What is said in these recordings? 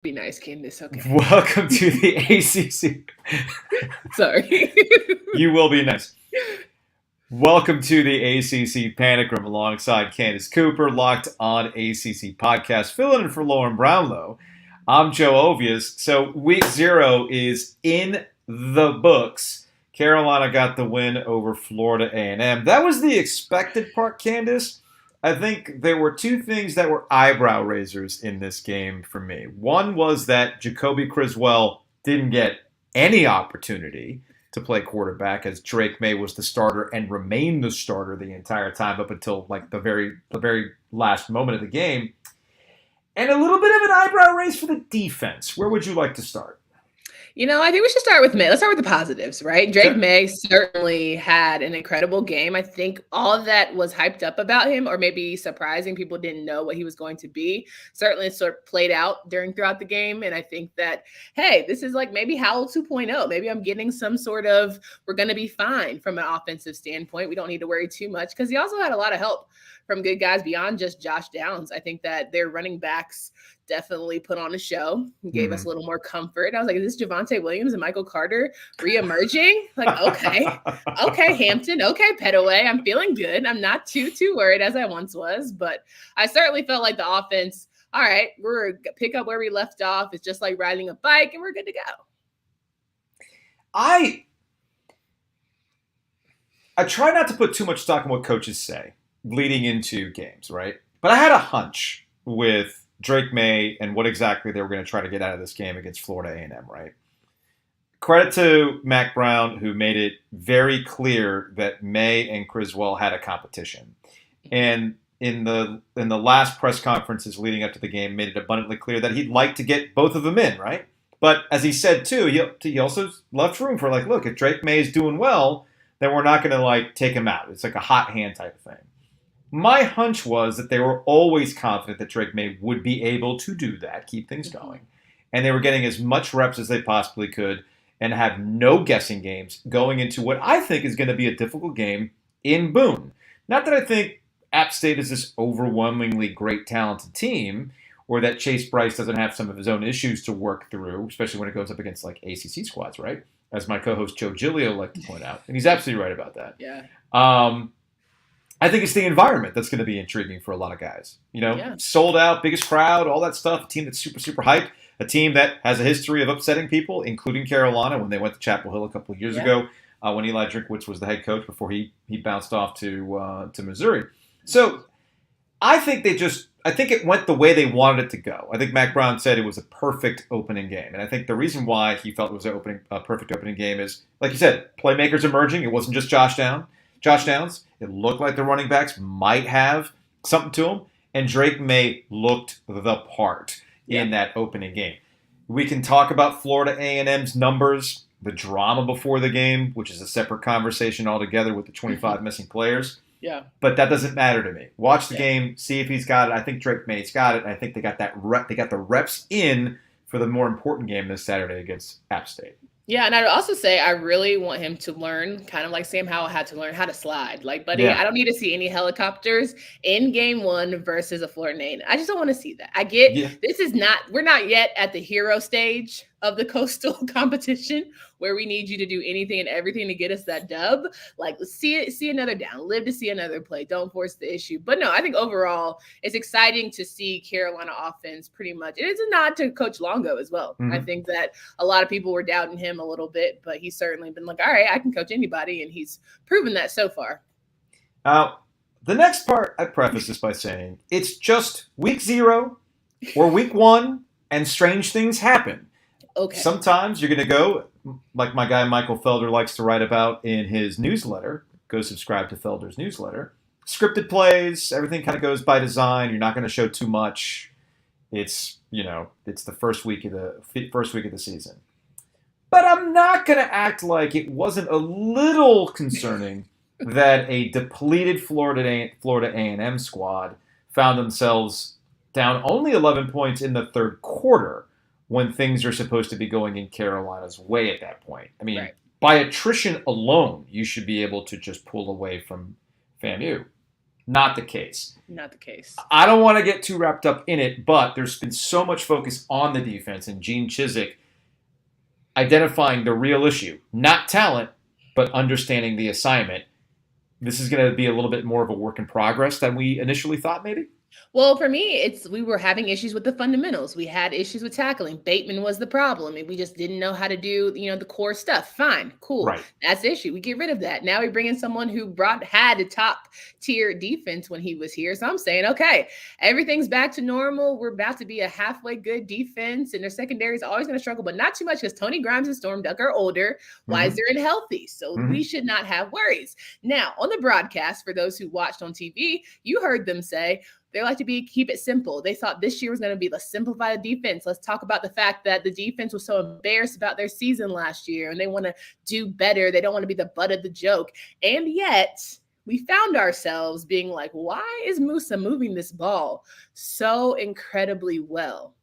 Be nice, Candace. Okay. Welcome to the ACC. Sorry. You will be nice. Welcome to the ACC Panic Room alongside Candace Cooper, locked on ACC podcast, filling in for Lauren Brownlow. I'm Joe Ovies. So week 0 is in the books. Carolina got the win over Florida A&M. That was the expected part, Candace. I think there were two things that were eyebrow raisers in this game for me. One was that Jacoby Criswell didn't get any opportunity to play quarterback, as Drake Maye was the starter and remained the starter the entire time up until like the very last moment of the game. And a little bit of an eyebrow raise for the defense. Where would you like to start? I think we should start with Maye. Let's start with the positives, right? Drake Sure. Maye certainly had an incredible game. I think all of that was hyped up about him, or maybe surprising. People didn't know what he was going to be. Certainly it sort of played out throughout the game. And I think that, hey, this is like maybe Howell 2.0. Maybe I'm getting some sort of, we're going to be fine from an offensive standpoint. We don't need to worry too much, because he also had a lot of help from good guys beyond just Josh Downs. I think that their running backs definitely put on a show, gave us a little more comfort. I was like, is this Javonte Williams and Michael Carter reemerging? Like, okay, Hampton, okay, Petaway. I'm feeling good. I'm not too worried as I once was, but I certainly felt like the offense, all right, we're pick up where we left off. It's just like riding a bike and we're good to go. I try not to put too much stock in what coaches say leading into games, right? But I had a hunch with Drake Maye and what exactly they were going to try to get out of this game against Florida A&M, right? Credit to Mac Brown, who made it very clear that Maye and Criswell had a competition. And in the last press conferences leading up to the game, made it abundantly clear that he'd like to get both of them in, right? But as he said too, he also left room for like, look, if Drake Maye is doing well, then we're not going to like take him out. It's like a hot hand type of thing. My hunch was that they were always confident that Drake Maye would be able to do that, keep things going. And they were getting as much reps as they possibly could and have no guessing games going into what I think is going to be a difficult game in Boone. Not that I think App State is this overwhelmingly great, talented team, or that Chase Bryce doesn't have some of his own issues to work through, especially when it goes up against like ACC squads, right? As my co-host Joe Giglio liked to point out. And he's absolutely right about that. Yeah. I think it's the environment that's going to be intriguing for a lot of guys. Sold out, biggest crowd, all that stuff. A team that's super, super hyped. A team that has a history of upsetting people, including Carolina when they went to Chapel Hill a couple of years ago when Eli Drinkwitz was the head coach before he bounced off to Missouri. So I think it went the way they wanted it to go. I think Mac Brown said it was a perfect opening game. And I think the reason why he felt it was a perfect opening game is, like you said, playmakers emerging. It wasn't just Josh Downs. It looked like the running backs might have something to them. And Drake Maye looked the part in that opening game. We can talk about Florida A&M's numbers, the drama before the game, which is a separate conversation altogether with the 25 missing players. Yeah. But that doesn't matter to me. Watch the game, see if he's got it. I think Drake Maye's got it. And I think they got they got the reps in for the more important game this Saturday against App State. Yeah, and I'd also say I really want him to learn, kind of like Sam Howell had to learn how to slide. Like, buddy, I don't need to see any helicopters in game 1 versus a Florida Nain. I just don't want to see that. I get we're not yet at the hero stage of the coastal competition where we need you to do anything and everything to get us that dub. Like, let's see another down, live to see another play. Don't force the issue. But no, I think overall it's exciting to see Carolina offense pretty much. It is a nod to Coach Longo as well. Mm-hmm. I think that a lot of people were doubting him a little bit, but he's certainly been like, all right, I can coach anybody. And he's proven that so far. The next part, I preface this by saying it's just week 0 or week 1 and strange things happen. Okay. Sometimes you're going to go, like my guy Michael Felder likes to write about in his newsletter. Go subscribe to Felder's newsletter. Scripted plays, everything kind of goes by design. You're not going to show too much. It's the first week of the season. But I'm not going to act like it wasn't a little concerning that a depleted Florida A&M squad found themselves down only 11 points in the third quarter, when things are supposed to be going in Carolina's way at that point. I mean, by attrition alone, you should be able to just pull away from FAMU. Not the case. Not the case. I don't want to get too wrapped up in it, but there's been so much focus on the defense and Gene Chizik identifying the real issue. Not talent, but understanding the assignment. This is going to be a little bit more of a work in progress than we initially thought, maybe? Well, for me, we were having issues with the fundamentals. We had issues with tackling. Bateman was the problem, and we just didn't know how to do, the core stuff. Fine, cool. Right. That's the issue. We get rid of that. Now we bring in someone who had a top tier defense when he was here. So I'm saying, okay, everything's back to normal. We're about to be a halfway good defense, and their secondary is always going to struggle, but not too much because Tony Grimes and Storm Duck are older, wiser, and healthy. So we should not have worries. Now, on the broadcast, for those who watched on TV, you heard them say, they like to keep it simple. They thought this year was going to be, let's simplify the defense. Let's talk about the fact that the defense was so embarrassed about their season last year and they want to do better. They don't want to be the butt of the joke. And yet we found ourselves being like, why is Musa moving this ball so incredibly well?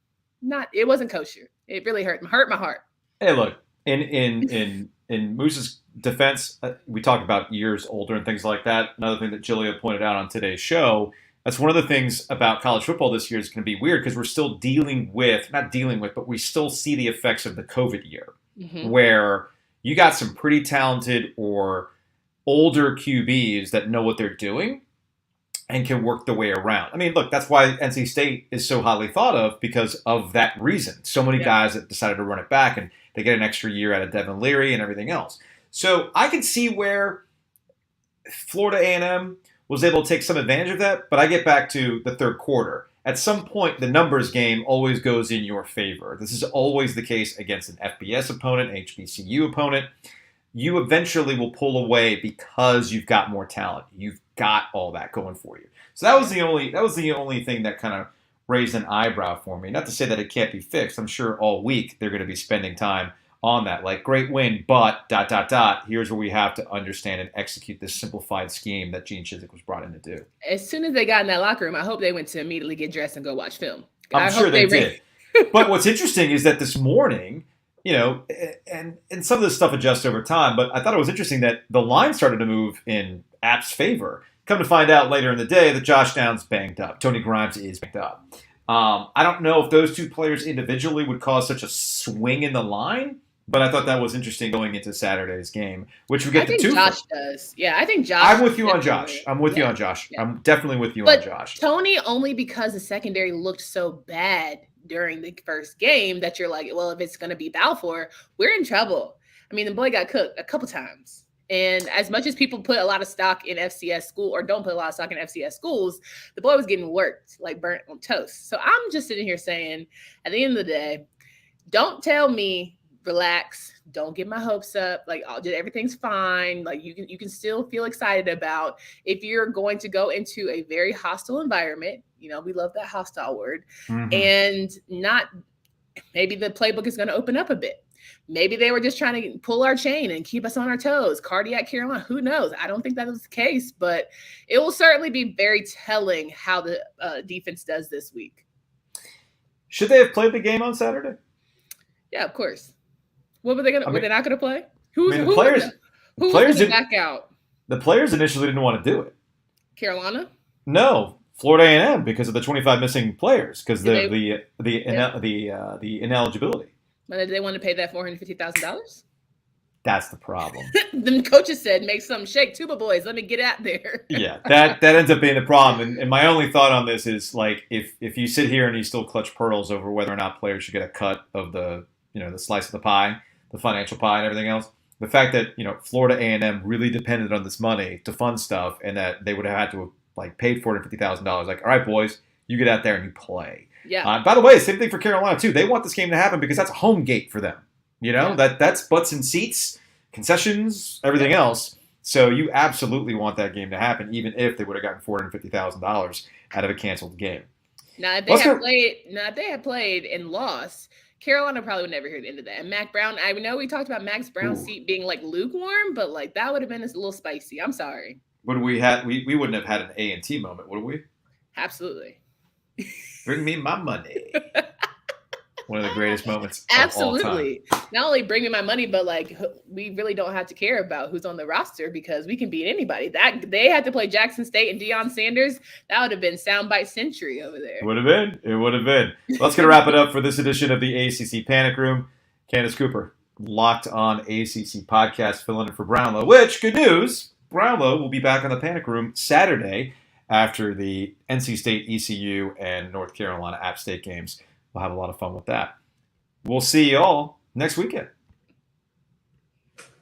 It wasn't kosher. It really hurt my heart. Hey, look, in Musa's defense, we talk about years older and things like that. Another thing that Julia pointed out on today's show, that's one of the things about college football this year is going to be weird because we're still but we still see the effects of the COVID year where you got some pretty talented or older QBs that know what they're doing and can work their way around. I mean, look, that's why NC State is so highly thought of because of that reason. So many guys that decided to run it back and they get an extra year out of Devin Leary and everything else. So I can see where Florida A&M was able to take some advantage of that, but I get back to the third quarter. At some point, the numbers game always goes in your favor. This is always the case against an FBS opponent, an HBCU opponent. You eventually will pull away because you've got more talent. You've got all that going for you. So that was the only thing that kind of raised an eyebrow for me. Not to say that it can't be fixed. I'm sure all week they're going to be spending time on that. Like, great win, but ... Here's where we have to understand and execute this simplified scheme that Gene Chizik was brought in to do. As soon as they got in that locker room, I hope they went to immediately get dressed and go watch film. I'm sure they did. But what's interesting is that this morning, and some of this stuff adjusts over time, but I thought it was interesting that the line started to move in App's favor. Come to find out later in the day that Josh Downs banged up. Tony Grimes is banged up. I don't know if those two players individually would cause such a swing in the line, but I thought that was interesting going into Saturday's game, which we get to two. Josh does. Yeah, I think Josh. I'm with you on Josh. I'm definitely with you on Josh. Tony, only because the secondary looked so bad during the first game that you're like, well, if it's going to be Balfour, we're in trouble. I mean, the boy got cooked a couple times. And as much as people put a lot of stock in FCS school or don't put a lot of stock in FCS schools, the boy was getting worked like burnt on toast. So I'm just sitting here saying, at the end of the day, don't tell me, relax, don't get my hopes up. Like, everything's fine. Like, you can still feel excited about if you're going to go into a very hostile environment. We love that hostile word. And maybe the playbook is going to open up a bit. Maybe they were just trying to pull our chain and keep us on our toes. Cardiac Carolina, who knows? I don't think that was the case, but it will certainly be very telling how the defense does this week. Should they have played the game on Saturday? Yeah, of course. What were they going to? Were they not going to play? Who was going to back out? The players initially didn't want to do it. Carolina? No, Florida A&M because of the 25 missing players because the ineligibility. But did they want to pay that $450,000? That's the problem. The coaches said, make something shake. Tuba boys, let me get out there. Yeah, that ends up being the problem. And my only thought on this is, like, if you sit here and you still clutch pearls over whether or not players should get a cut of the slice of the pie, the financial pie and everything else, the fact that, Florida A&M really depended on this money to fund stuff and that they would have had to have paid $450,000. Like, all right, boys, you get out there and you play. Yeah. By the way, same thing for Carolina, too. They want this game to happen because that's a home gate for them. That's butts and seats, concessions, everything else. So you absolutely want that game to happen, even if they would have gotten $450,000 out of a canceled game. Now, if they had played and lost, Carolina probably would never hear the end of that. And Mac Brown, I know we talked about Max Brown's seat being like lukewarm, but like that would have been a little spicy. I'm sorry. We wouldn't have had an A&T moment, would we? Absolutely. Bring me my money. One of the greatest moments of all time. Absolutely. Not only bring me my money, but like we really don't have to care about who's on the roster because we can beat anybody. That they had to play Jackson State and Deion Sanders. That would have been soundbite century over there. It would have been. It would have been. Let's get to wrap it up for this edition of the ACC Panic Room. Candace Cooper, Locked On ACC podcast, filling in for Brownlow. Which, good news, Brownlow will be back on the Panic Room Saturday after the NC State, ECU, and North Carolina App State games. We'll have a lot of fun with that. We'll see you all next weekend.